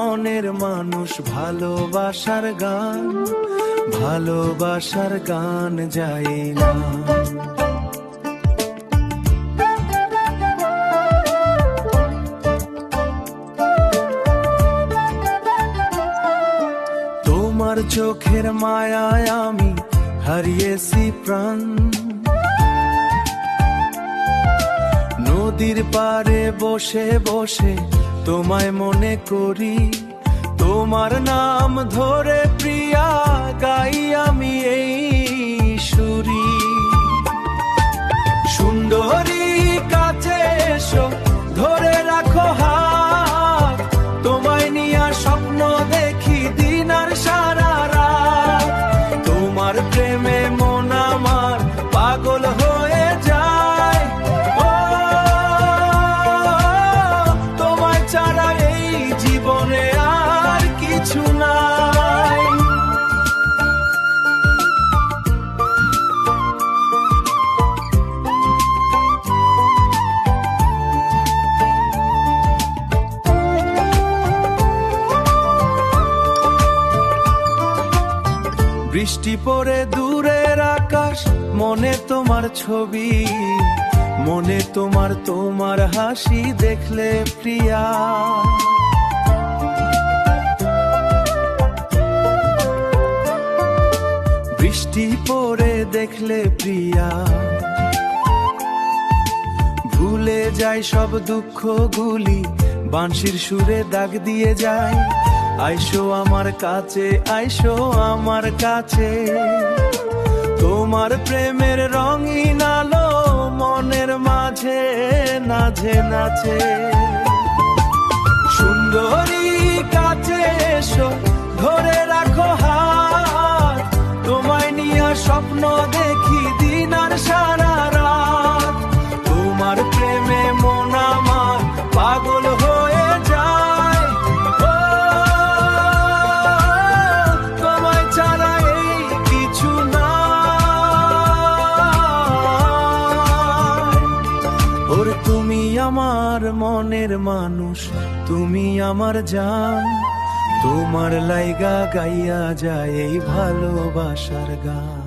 মনের মানুষ, ভালোবাসার গান, ভালোবাসার গান যায় না। তোমার চোখের মায়ায় আমি হারিয়েছি প্রাণ, নদীর পাড়ে বসে বসে তোমায় মনে করি, তোমার নাম ধরে প্রিয়া গাই আমি এই সুরি। সুন্দরী কাছে এসো, ধরে রাখো হাত, তোমায় নিয়ে স্বপ্ন দেখি দিন আর সারা রাত। তোমার প্রেমে মন আমার পাগল হয়ে যায়, ও তোমায় ছাড়া এই জীবনে আর কিছু নাই। বৃষ্টি পড়ে দূরের আকাশ, মনে তোমার ছবি, মনে তোমার তোমার হাসি দেখলে প্রিয়া। বৃষ্টি পড়ে দেখলে প্রিয়া, ভুলে যায় সব দুঃখগুলি, বাঁশির সুরে দাগ দিয়ে যায়। আইসো আমার কাছে, আইসো আমার কাছে, তোমার প্রেমের রঙিন আলো মনের মাঝে নাচে নাচে। সুন্দরী কাছে এসো, ধরে রাখো হাত, তোমায় নিয়ে স্বপ্ন দেখি দিন আর সারা রাত। তোমার প্রেমে মন আমার পাগল হয়ে যায়, ও তোমায় ছাড়া এই কিছু নাই। ওরে তুমি আমার মনের মানুষ, তুমি আমার জান, তোমার লাইগা গাইয়া যায় এই ভালোবাসার গান।